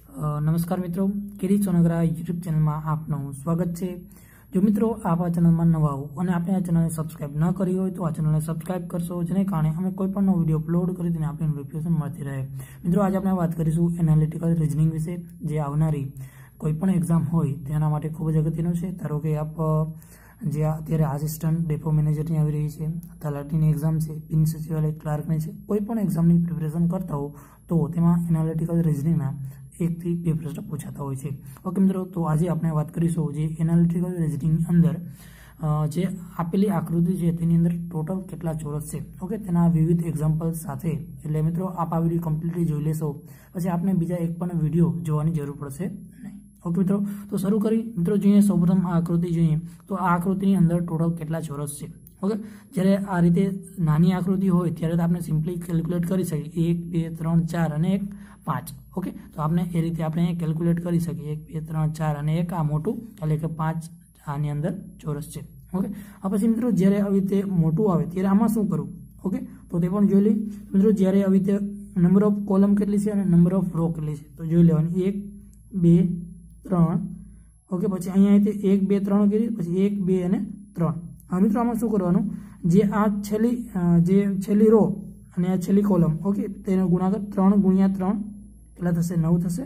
नमस्कार मित्रों, किरीट Songara YouTube channel में आपનું स्वागत है। जो मित्रों आप आ चैनल में नवा हो और आपने आ चैनल ने सब्सक्राइब न करी हो तो आ चैनल ने सब्सक्राइब करशो, जेने कारणे अमे कोईपण नવો विडियो अपलोड करी तेने आपने नोटिफिकेशन मळती रहे। मित्रों आज आपणे बात करीशुं एनालिटिकल रीजनिंग विषे, जे आवनारी कोईपण एक्जाम होय तेना माटे खूब ज अगत्यनुं छे। धारो के आप जे अत्यारे आसिस्टंट डेपो मैनेजरनी आवी रही है, तलाटीनी एक्जाम है, पिन सचिवालय क्लार्कनी है, कोईपण एक्जामनी प्रिपरेशन करता हो तो तेमां एनालिटिकल रीजनिंगना 1 થી 2 प्रश्न पूछाता होय छे। ओके मित्रों, तो आज आपणे बात करीशुं जे एनालिटिकल रीजनिंग अंदर जे आपेली आकृति छे तेनी अंदर टोटल केटला चौरस छे। ओके, तेना विविध एक्जाम्पल साथे। एटले मित्रों आप आ विडियो कम्प्लीटली जोई लेशो पछी आपने बीजा एक पण विडियो जोवानी जरूर पड़शे नहीं। ओके मित्रों, तो शुरू करी। मित्रों जोईए सौप्रथम आ आकृति जोईए तो आ आकृतिनी अंदर टोटल केटला चौरस छे। ओके, ज्यारे आ रीते नानी आकृति होय त्यारे आपणे सिम्पली केल्क्युलेट करी सकीए 1 2 3 4 અને 1 5। ओके, तो आपने ए रीते आपणे केल्क्युलेट करी सकीए 1 2 3 4 અને 1 आ मोटू એટલે કે 5 આની અંદર ચોરસ છે। ओके, आ પછી મિત્રો જ્યારે આવી રીતે મોટું આવે ત્યારે આમાં શું કરવું? ઓકે, તો તે પણ જોઈ લઈએ। મિત્રો જ્યારે આવી રીતે નંબર ઓફ કોલમ કેટલી છે અને નંબર ઓફ રો કેટલી છે તો જોઈ લેવાની 1 2 3। ઓકે, પછી અહીંયા આવી રીતે 1 2 3 કરી પછી 1 2 અને 3। હવે મિત્રો આમાં શું કરવાનું, જે આ છેલ્લી રો અને આ છેલ્લી કોલમ, ઓકે, તેનો ગુણાકાર 3 ગુણ્યા 3 કેટલા થશે? 9 થશે।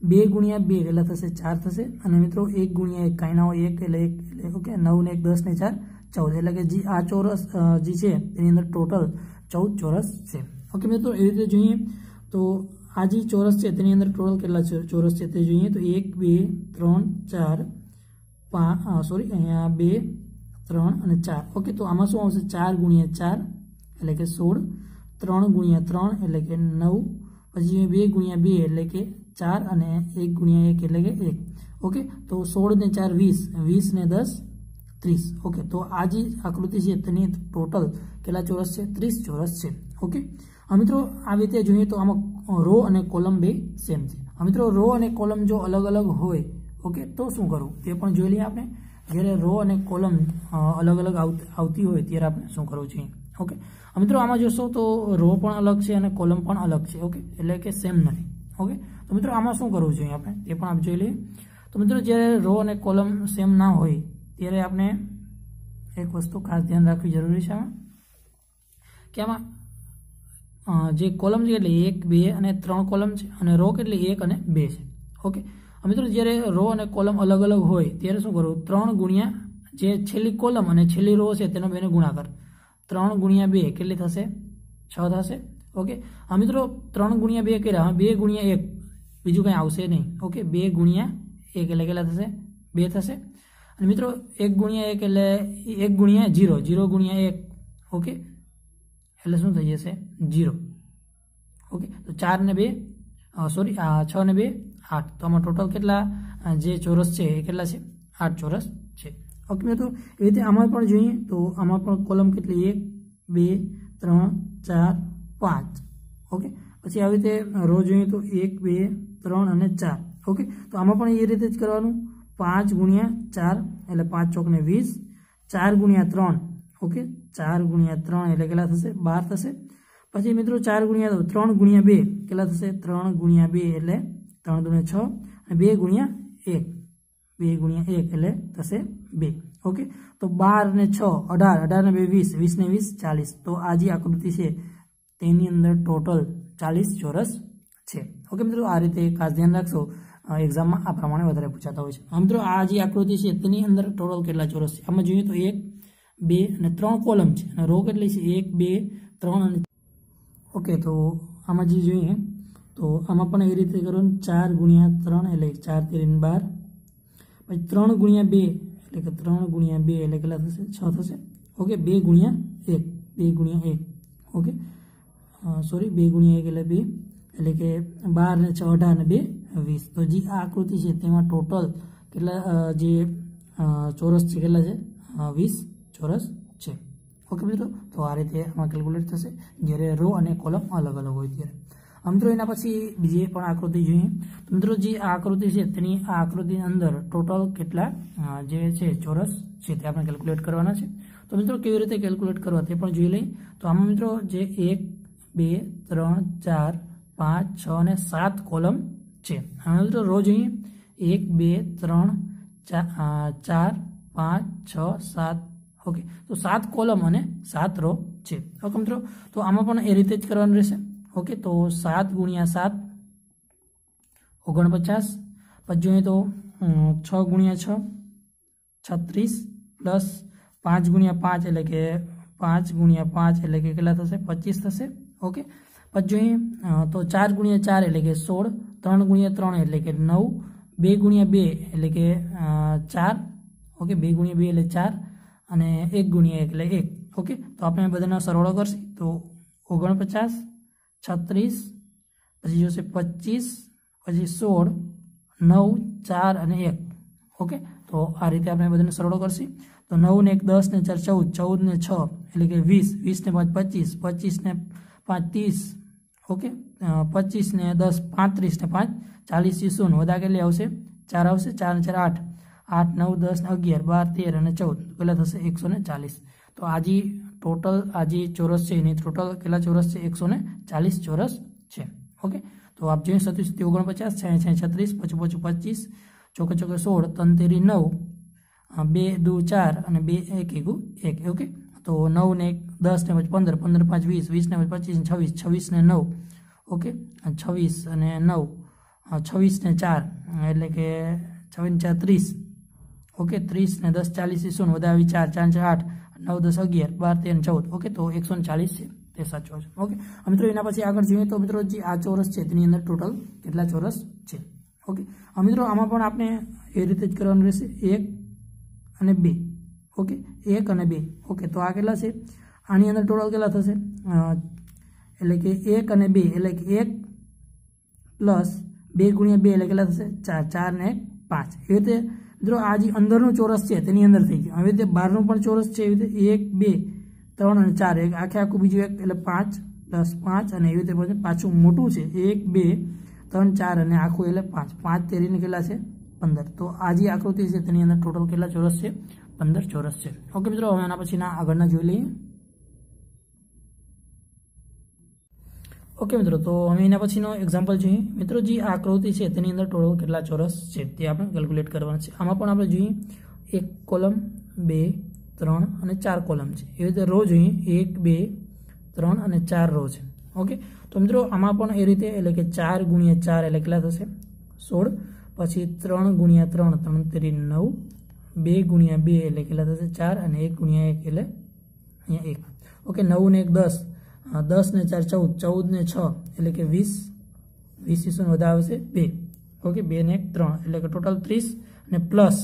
2 ગુણ્યા 2 કેટલા થશે? 4 થશે। અને મિત્રો 1 ગુણ્યા 1 કાંઈ ના હોય 1 એટલે 1, ઓકે, 9 ને 1 10 ને 4 14, એટલે કે જે આ ચોરસ જે છે તેની અંદર ટોટલ 14 ચોરસ છે। ઓકે મિત્રો, એવી રીતે જોઈએ તો આ જે ચોરસ છે તેની અંદર ટોટલ કેટલા ચોરસ છે તે જોઈએ તો 1 2 3 4 5 સોરી અહીંયા 2 3 અને 4। ઓકે, તો આમાં શું આવશે? 4 ગુણ્યા 4 એટલે કે 16, 3 ગુણ્યા 3 એટલે કે 9, પછી 2 ગુણ્યા 2 એટલે કે 4 અને 1 ગુણ્યા 1 એટલે કે 1। ઓકે, તો 16 ને 4 20, 20 ને 10 30। ઓકે, તો આ જે આકૃતિ છે તેની ટોટલ કેટલા ચોરસ છે? 30 ચોરસ છે। ઓકે, મિત્રો આ રીતે જોઈએ તો આમાં રો અને કોલમ બે સેમ છે। મિત્રો રો અને કોલમ જો અલગ અલગ હોય, ઓકે, તો શું કરવું તે પણ જોઈ લઈએ આપણે। જ્યારે રો અને કોલમ અલગ અલગ આવતી હોય ત્યારે આપણે શું કરવું જોઈએ? ઓકે, મિત્રો આમાં જોશો તો રો પણ અલગ છે અને કોલમ પણ અલગ છે। ઓકે, એટલે કે સેમ નથી। ઓકે, તો મિત્રો આમાં શું કરવું જોઈએ આપણે તે પણ આપણે જોઈ લઈએ। તો મિત્રો જ્યારે રો અને કોલમ સેમ ના હોય ત્યારે આપણે એક વસ્તુ ખાસ ધ્યાન રાખવી જરૂરી છે આમાં, કે આમાં જે કોલમ છે એટલે 1 2 અને 3 કોલમ છે અને રો કેટલી 1 અને 2 છે। ઓકે, મિત્રો જ્યારે રો અને કોલમ અલગ અલગ હોય ત્યારે શું કરવું? 3 ગુણ્યા જે છેલ્લી કોલમ અને છેલ્લી રો છે તેનો બેનો ગુણાકાર 3 ગુણ્યા 2 કેટલી થશે? 6 થશે। ઓકે, આ મિત્રો 3 ગુણ્યા 2 કર્યા, 2 ગુણ્યા 1 બીજું કંઈ આવશે નહીં। ઓકે, 2 ગુણ્યા 1 એટલે કેટલા થશે? 2 થશે। અને મિત્રો 1 ગુણ્યા 1 એટલે 1 ગુણ્યા 0, 0 ગુણ્યા 1, ઓકે, એટલે શું થઈ જશે? 0। ઓકે, તો 4 ને 2 સોરી 6 ને 2 8, તો આમાં ટોટલ કેટલા જે ચોરસ છે એ કેટલા છે? 8 ચોરસ છે। ઓકે મિત્રો, એ રીતે આમાં પણ જોઈએ તો આમાં પણ કોલમ કેટલી 1 2 3 4 5। ઓકે, પછી આવી રીતે રો જોઈએ તો 1 2 3 અને 4। ઓકે, તો આમાં પણ એ રીતે જ કરવાનું। 5 ગુણ્યા 4 એટલે 5 ચોક ને 20, 4 ગુણ્યા 3, ઓકે, 4 ગુણ્યા 3 એટલે કેટલા થશે? 12 થશે। પછી મિત્રો 4 ગુણ્યા 3 ગુણ્યા 2 કેટલા થશે? 3 ગુણ્યા 2 એટલે 3 દુને 6 અને 2 ગુણ્યા 1, 2 ગુણ્યા 1 એટલે થશે 2। ઓકે, તો 12 ને 6 18, 18 ને 2 20, 20 ને 20 40। તો આ જે આકૃતિ છે તેની અંદર ટોટલ 40 ચોરસ છે। ઓકે મિત્રો, આ રીતે ખાસ ધ્યાન રાખશો, એક્ઝામમાં આ પ્રમાણે વધારે પૂછાતા હોય છે। મિત્રો આ જે આકૃતિ છે તેની અંદર ટોટલ કેટલા ચોરસ છે આમાં જોઈએ તો 1 2 અને 3 કોલમ છે અને રો કેટલી છે? 1 2 3 અને ઓકે, તો આમાં જે જોઈએ તો આમાં પણ એ રીતે કરવાનું 4 ગુણ્યા 3 એટલે 4 3 12, પછી 3 ગુણ્યા 2 એટલે કે 3 ગુણ્યા 2 એટલે કેટલા થશે? 6 થશે। ઓકે, 2 ગુણ્યા 1, 2 ગુણ્યા 1, ઓકે, સોરી 2 ગુણ્યા 1 એટલે 2 એટલે કે 12 ને 6 18 ને 2 20। તો જે આ આકૃતિ છે તેમાં ટોટલ કેટલા જે ચોરસ છે કેટલા છે? 20 ચોરસ છે। ઓકે મિત્રો, તો આ રીતે આમાં કેલ્ક્યુલેટ થશે જ્યારે રો અને કોલમ અલગ અલગ હોય ત્યારે। મિત્રો એના પછી બીજી પણ આકૃતિ જોઈએ તો મિત્રો જે આ આકૃતિ છે તેની આ આકૃતિની અંદર ટોટલ કેટલા જે છે ચોરસ છે તે આપણે કેલ્ક્યુલેટ કરવાના છે। તો મિત્રો કેવી રીતે કેલ્ક્યુલેટ કરવા તે પણ જોઈ લઈએ। તો આમાં મિત્રો જે 1 2 3 4 5 6 અને 7 કોલમ છે। હવે મિત્રો રો જોઈએ 1 2 3 4 5 6 7 ઓકે તો 7 કોલમ અને 7 રો છે। ઓકે મિત્રો તો આમાં પણ એ રીતે જ કરવાનું રહેશે। ઓકે તો 7 ગુણ્યા 7 49 પછી જોઈએ તો 6 ગુણ્યા 6 36 પ્લસ 5 ગુણ્યા 5 એટલે કે 5 ગુણ્યા 5 એટલે કે કેટલા થશે 25 થશે। ઓકે પછી જોઈએ તો 4 ગુણ્યા 4 એટલે કે 16 3 ગુણ્યા 3 એટલે કે 9 2 ગુણ્યા 2 એટલે કે 4 ઓકે 2 ગુણ્યા 2 એટલે 4 અને 1 ગુણ્યા 1 એટલે 1 ઓકે તો આપણે બધાનો સરવાળો કરશું તો 49 36 પછી જોશે 25 પછી 16 9 4 અને 1 ઓકે તો આ રીતે આપણે બધાનો સરવાળો કરશું તો 9 ને 1 10 ને 4 14 14 ને 6 એટલે કે 20 20 ને 5 25 25 ને 5 30 ઓકે 25 ને 10 35 ને 5 40 0 વધા કેટલી આવશે 4 આવશે 4 ને 4 8 8 9 10 11 12 13 અને 14 કેટલા થશે 140 તો આજી ટોટલ આજી ચોરસ છે એની ટોટલ કેટલા ચોરસ છે 140 ચોરસ છે। ઓકે તો આપ જોઈએ 37 49 66 36 55 25 ચોકે ચોકે 16 તંતેરી 9 2 2 4 અને 2 1 1 1 ઓકે તો 9 ને 10 ને 15 15 5 20 20 ને 25 26 26 ને 9 ઓકે 26 અને 9 26 ને 4 એટલે કે 26 ને 4 30 ओके 30 ने 10 40 0 વધાવી 4 4 8 9 10 11 12 13 14 ओके तो 140 છે તે સાચો છે। ઓકે મિત્રો એના પછી આગળ જોઈએ તો મિત્રો જે આ ચોરસ છે તેની અંદર ટોટલ કેટલા ચોરસ છે। ઓકે મિત્રો આમાં પણ આપણે એ રીતે જ કરવાનું રહેશે 1 અને 2 ઓકે 1 અને 2 ઓકે તો આ કેટલા છે આની અંદર ટોટલ કેટલા થશે એટલે કે 1 અને 2 એટલે કે 1 પ્લસ 2 ગુણ્યા 2 એટલે કેટલા થશે 4 4 ને 5 એ રીતે મિત્રો આ જે અંદરનો ચોરસ છે તેની અંદર થઈ ગયું। હવે તે બહારનો પણ ચોરસ છે એવી રીતે 1 2 3 અને 4 એક આખે આખું બીજું એક એટલે 5 પ્લસ 5 અને એવી રીતે પાછું મોટું છે 1 2 3 4 અને આખું એટલે 5 5 તેરીને કેટલા છે 15 તો આ જે આકૃતિ છે તેની અંદર ટોટલ કેટલા ચોરસ છે 15 ચોરસ છે। ઓકે મિત્રો હવે આના પછીના આગળના જોઈ લઈએ। ओके मित्रों तो हम एना पछीनो एक्जाम्पल જોઈએ મિત્રો જે આ આકૃતિ છે તેની અંદર ટોટલ કેટલા ચોરસ છે તે આપણે કેલ્ક્યુલેટ કરવાનું છે। આમાં પણ આપણે જોઈએ એક કોલમ 2 3 અને 4 કોલમ છે એ રીતે રો જોઈએ 1 2 3 અને 4 રો છે। ઓકે તો મિત્રો આમાં પણ એ રીતે એટલે કે 4 ગુણ્યા 4 એટલે કેટલા થશે 16 પછી 3 ગુણ્યા 3 3 તેરી 9 2 ગુણ્યા 2 એટલે કેટલા થશે 4 અને 1 ગુણ્યા 1 એટલે અહીંયા 1 ઓકે 9 ને 1 10 10 ने 4 14 14 ने 6 એટલે કે 20 20 વધા આવશે 2 ઓકે 2 ને 1 3 એટલે કે ટોટલ 30 અને પ્લસ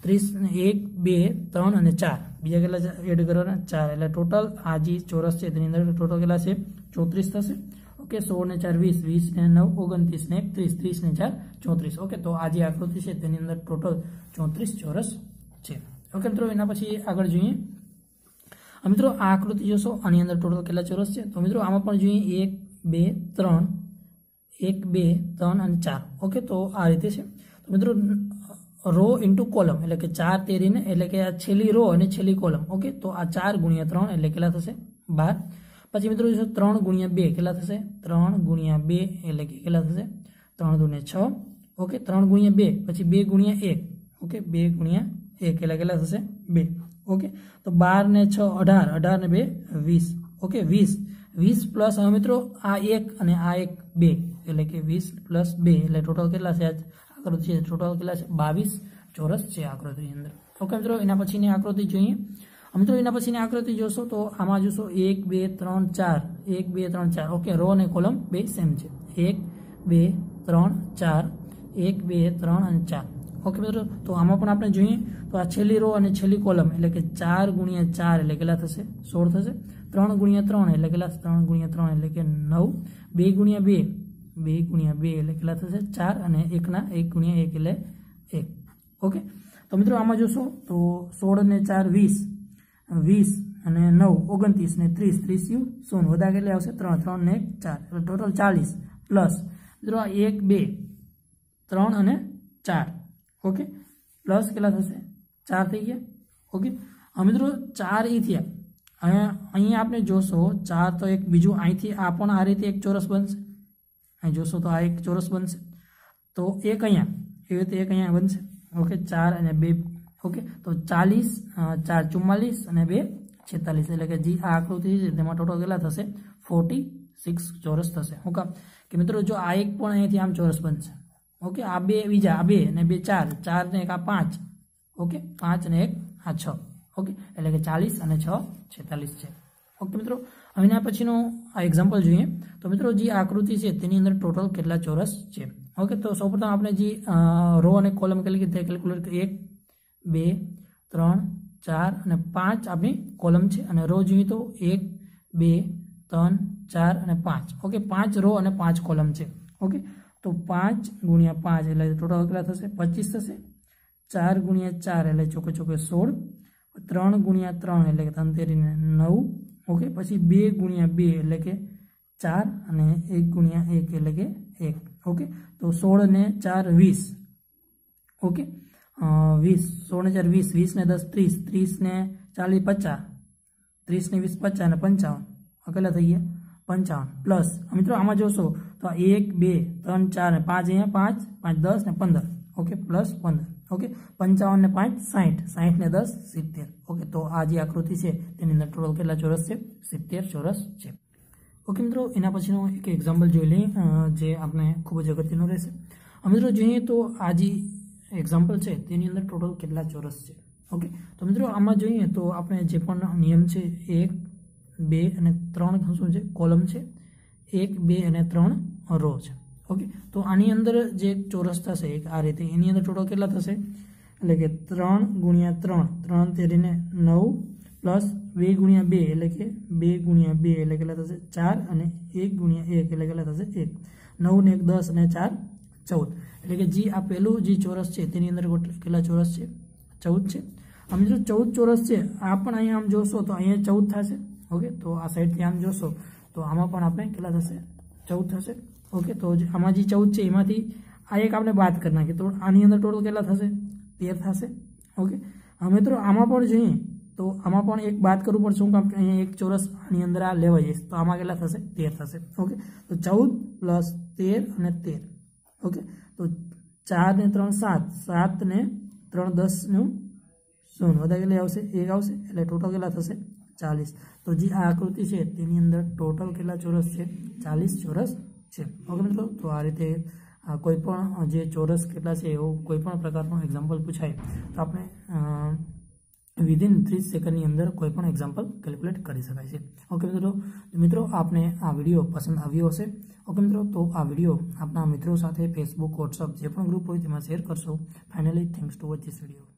30 ને 1 2 3 અને 4 બીજા કેટલા એડ કરવાના 4 એટલે ટોટલ આ જે ચોરસ છે તેની અંદર ટોટલ કેટલા છે 34 થશે। ઓકે 16 ને 4 20 20 ને 9 29 ને 1 30 30 ને 4 34 ઓકે તો આ જે આકૃતિ છે તેની અંદર ટોટલ 34 ચોરસ છે। ઓકે મિત્રો એના પછી આગળ જોઈએ મિત્રો આ આકૃતિ જોશો આની અંદર ટોટલ કેટલા ચોરસ છે તો મિત્રો આમાં પણ જોઈએ 1 2 3 1 2 3 અને 4 ઓકે તો આ રીતે છે તો મિત્રો રો ઇન્ટુ કોલમ એટલે કે 4 તેરીને એટલે કે આ છેલ્લી રો અને છેલ્લી કોલમ ઓકે તો આ 4 ગુણ્યા 3 એટલે કેટલા થશે 12 પછી મિત્રો જોશો 3 ગુણ્યા 2 કેટલા થશે 3 ગુણ્યા 2 એટલે કે કેટલા થશે 3 દુ ને 6 ઓકે 3 ગુણ્યા 2 પછી 2 ગુણ્યા 1 ઓકે 2 ગુણ્યા 1 એટલે કેટલા થશે 2 ओके तो 12 ने 6 18 18 ने 2 20 ओके 20 20 प्लस હવે મિત્રો આ 1 અને આ 1 2 એટલે કે 20 પ્લસ 2 એટલે ટોટલ કેટલા છે આકૃતિ છે ટોટલ કેટલા છે 22 ચોરસ છે આકૃતિની અંદર। ઓકે મિત્રો એના પછીની આકૃતિ જોઈએ મિત્રો એના પછીની આકૃતિ જોશો તો આમાં જોશો 1 2 3 4 1 2 3 4 ઓકે રો અને કોલમ બે સેમ છે 1 2 3 4 1 2 3 અને 4 ओके मित्रों तो आमा पण आपणे જોઈએ तो आ छेल्ली रो અને છેલ્લી કોલમ એટલે કે 4 ગુણ્યા 4 એટલે કેટલા થશે 16 થશે 3 ગુણ્યા 3 એટલે કેટલા 3 ગુણ્યા 3 એટલે કે 9 2 ગુણ્યા 2 2 ગુણ્યા 2 એટલે કેટલા થશે 4 અને 1 ના 1 ગુણ્યા 1 એટલે 1 ओके तो मित्रों आमा जोशो तो 16 ने 4 20 20 અને 9 29 ને 30 30 0 વધા કેટલે આવશે 3 3 ને 4 એટલે ટોટલ 40 પ્લસ મિત્રો આ 1 2 3 અને 4 ओके प्लस के 4 थी गया ओके हम मित्रों 4 ई थी अहीं आपने जोशो 4 तो एक बीजू अहीं थी आ रीते एक चोरस बनशे अहीं जोशो तो आ एक चोरस बनशे તો 1 અહીંયા એવી રીતે 1 અહીંયા બનશે ઓકે 4 અને 2 ઓકે તો 40 4 44 અને 2 46 એટલે કે જે આ આકૃતિ છે તેમાં ટોટલ કેટલા થશે 46 ચોરસ થશે ઓકે કે મિત્રો જો આ એક પણ અહીંથી આમ ચોરસ બનશે ઓકે આ બે બીજા આ 2 અને 2 4 4 ને 1 આ 5 ઓકે 5 અને 1 આ 6 ઓકે એટલે કે 40 અને 6 46 છે ઓકે મિત્રો હવે પછીનો આ એક્ઝામ્પલ જોઈએ તો મિત્રો જે આકૃતિ છે તેની અંદર ટોટલ કેટલા ચોરસ છે ઓકે તો સૌપ્રથમ આપણે જે રો અને કોલમ કેલ્ક્યુલેટ 1 2 3 4 અને 5 આપણી કોલમ છે અને રો જોઈએ તો 1 2 3 4 અને 5 ઓકે 5 રો અને 5 કોલમ છે ઓકે તો 5 ગુણ્યા 5 એટલે ટોટલ કેટલા થશે 25 થશે 4 ગુણ્યા 4 એટલે ચોકે 16 3 ગુણ્યા 3 એટલે કે 3 ને 9 ઓકે પછી 2 ગુણ્યા 2 એટલે કે 4 અને 1 ગુણ્યા 1 એટલે કે 1 ઓકે તો 16 ને 4 20 ઓકે 20 16 ને 4 20 20 ને 10 30 30 ને 40 50 30 ને 20 50 અને 55 કેટલા થઈ ગયા 55 પ્લસ મિત્રો આમાં જોશો તો 1 2 3 4 ને 5 અહીંયા 5 5 10 ને 15 ઓકે પ્લસ 15 ઓકે 55 ને 5 60 60 ને 10 70 ઓકે તો આ જે આકૃતિ છે તેની અંદર ટોટલ કેટલા ચોરસ છે 70 ચોરસ છે ઓકે મિત્રો એના પછીનો એક એક્ઝામ્પલ જોઈ લઈએ જે આપણે ખૂબ જ અગત્યનું રહેશે મિત્રો જોઈએ તો આ જે એક્ઝામ્પલ છે તેની અંદર ટોટલ કેટલા ચોરસ છે ઓકે તો મિત્રો આમાં જોઈએ તો આપણે જે પણ નિયમ છે 1 2 અને 3 શું છે કોલમ છે 1 2 અને 3 રો છે ઓકે તો આની અંદર જે ચોરસ થશે એક આ રીતે એની અંદર ટોટલ કેટલા થશે એટલે કે 3 ગુણ્યા 3 3 તેરીને 9 પ્લસ 2 ગુણ્યા 2 એટલે કે 2 ગુણ્યા 2 એટલે કેટલા થશે 4 અને 1 ગુણ્યા 1 એટલે કેટલા થશે 1 9 ને 1 10 અને 4 14 એટલે કે જે આ પહેલું જે ચોરસ છે તેની અંદર કેટલા ચોરસ છે 14 છે આમ જો 14 ચોરસ છે આ પણ અહીંયા આમ જોશો તો અહીંયા 14 થશે ઓકે તો આ સાઈડથી આમ જોશો તો આમાં પણ આપણે કેટલા થશે 14 થશે ઓકે તો આમાં જે 14 છે એમાંથી આ એક આપણે બાદ કરી નાખીએ તો આની અંદર ટોટલ કેટલા થશે 13 થશે ઓકે હવે મિત્રો આમાં પણ જોઈએ તો આમાં પણ એક બાદ કરવું પડશે હું અહીંયા એક ચોરસ આની અંદર આ લેવા જઈશ તો આમાં કેટલા થશે 13 થશે ઓકે તો 14 પ્લસ 13 અને 13 ઓકે તો 4 ને 3 7 7 ને 3 10 નું 0 વધારે કેટલી આવશે 1 આવશે એટલે ટોટલ કેટલા થશે 40 તો જે આ આકૃતિ છે તેની અંદર ટોટલ કેટલા ચોરસ છે 40 ચોરસ છે ઓકે મિત્રો તો આ રીતે કોઈ પણ જે ચોરસ કેટલા છે એવો કોઈ પણ પ્રકારનો એક્ઝામ્પલ પૂછાય તો આપણે વિધિન 30 સેકન્ડની અંદર કોઈ પણ એક્ઝામ્પલ કેલ્ક્યુલેટ કરી શકાય છે ઓકે મિત્રો આપને આ વિડીયો પસંદ આવ્યો હશે ઓકે મિત્રો તો આ વિડીયો આપના મિત્રો સાથે ફેસબુક વોટ્સઅપ જે પણ ગ્રુપ હોય તેમાં શેર કરશો finally thanks to watch this video